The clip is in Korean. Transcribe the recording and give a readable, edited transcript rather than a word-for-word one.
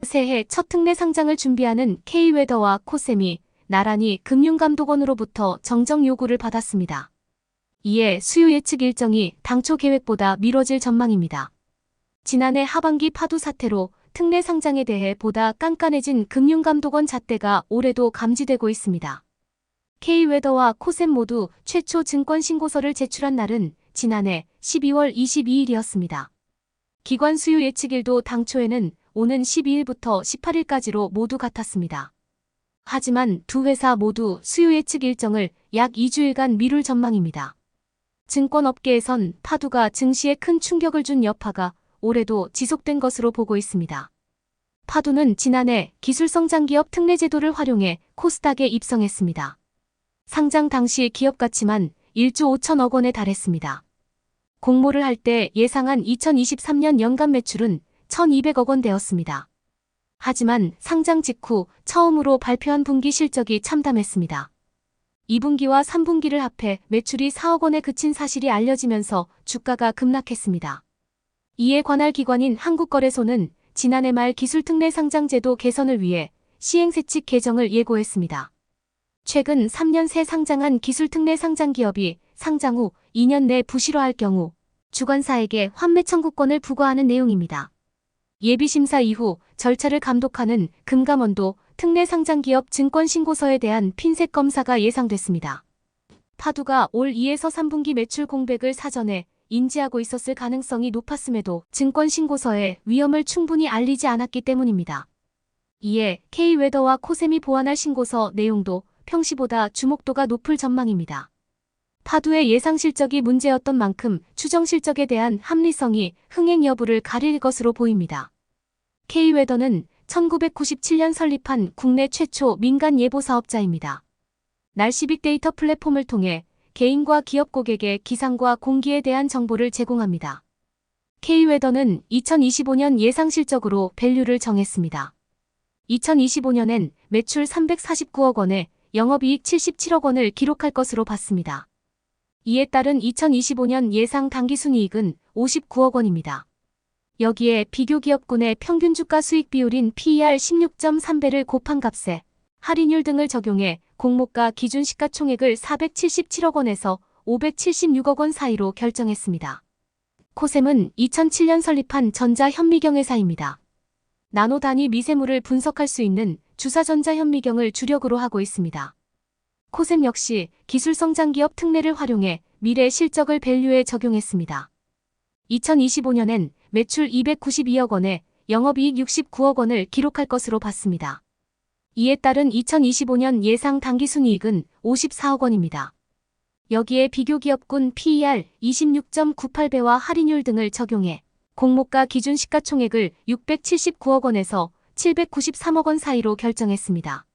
새해 첫 특례 상장을 준비하는 K웨더와 코셈이 나란히 금융감독원으로부터 정정 요구를 받았습니다. 이에 수요 예측 일정이 당초 계획보다 미뤄질 전망입니다. 지난해 하반기 파도 사태로 특례 상장에 대해 보다 깐깐해진 금융감독원 잣대가 올해도 감지되고 있습니다. K웨더와 코셈 모두 최초 증권 신고서를 제출한 날은 지난해 12월 22일이었습니다. 기관 수요 예측일도 당초에는 오는 12일부터 18일까지로 모두 같았습니다. 하지만 두 회사 모두 수요 예측 일정을 약 2주일간 미룰 전망입니다. 증권업계에선 파두가 증시에 큰 충격을 준 여파가 올해도 지속된 것으로 보고 있습니다. 파두는 지난해 기술성장기업 특례 제도를 활용해 코스닥에 입성했습니다. 상장 당시 기업 가치만 1조 5천억 원에 달했습니다. 공모를 할 때 예상한 2023년 연간 매출은 1,200억 원 되었습니다. 하지만 상장 직후 처음으로 발표한 분기 실적이 참담했습니다. 2분기와 3분기를 합해 매출이 4억 원에 그친 사실이 알려지면서 주가가 급락했습니다. 이에 관할 기관인 한국거래소는 지난해 말 기술특례 상장제도 개선을 위해 시행세칙 개정을 예고했습니다. 최근 3년 새 상장한 기술특례 상장기업이 상장 후 2년 내 부실화할 경우 주관사에게 환매 청구권을 부과하는 내용입니다. 예비심사 이후 절차를 감독하는 금감원도 특례 상장기업 증권신고서에 대한 핀셋 검사가 예상됐습니다. 파두가 올 2에서 3분기 매출 공백을 사전에 인지하고 있었을 가능성이 높았음에도 증권신고서에 위험을 충분히 알리지 않았기 때문입니다. 이에 K웨더와 코셈이 보완할 신고서 내용도 평시보다 주목도가 높을 전망입니다. 파두의 예상 실적이 문제였던 만큼 추정 실적에 대한 합리성이 흥행 여부를 가릴 것으로 보입니다. K웨더는 1997년 설립한 국내 최초 민간 예보 사업자입니다. 날씨 빅데이터 플랫폼을 통해 개인과 기업 고객의 기상과 공기에 대한 정보를 제공합니다. K웨더는 2025년 예상 실적으로 밸류를 정했습니다. 2025년엔 매출 349억 원에 영업이익 77억 원을 기록할 것으로 봤습니다. 이에 따른 2025년 예상 당기순이익은 59억 원입니다. 여기에 비교기업군의 평균 주가 수익 비율인 PER 16.3배를 곱한 값에 할인율 등을 적용해 공모가 기준 시가총액을 477억 원에서 576억 원 사이로 결정했습니다. 코셈은 2007년 설립한 전자현미경 회사입니다. 나노 단위 미세물을 분석할 수 있는 주사전자현미경을 주력으로 하고 있습니다. 코셈 역시 기술성장기업 특례를 활용해 미래 실적을 밸류에 적용했습니다. 2025년엔 매출 292억 원에 영업이익 69억 원을 기록할 것으로 봤습니다. 이에 따른 2025년 예상 당기순이익은 54억 원입니다. 여기에 비교기업군 PER 26.98배와 할인율 등을 적용해 공모가 기준 시가총액을 679억 원에서 793억 원 사이로 결정했습니다.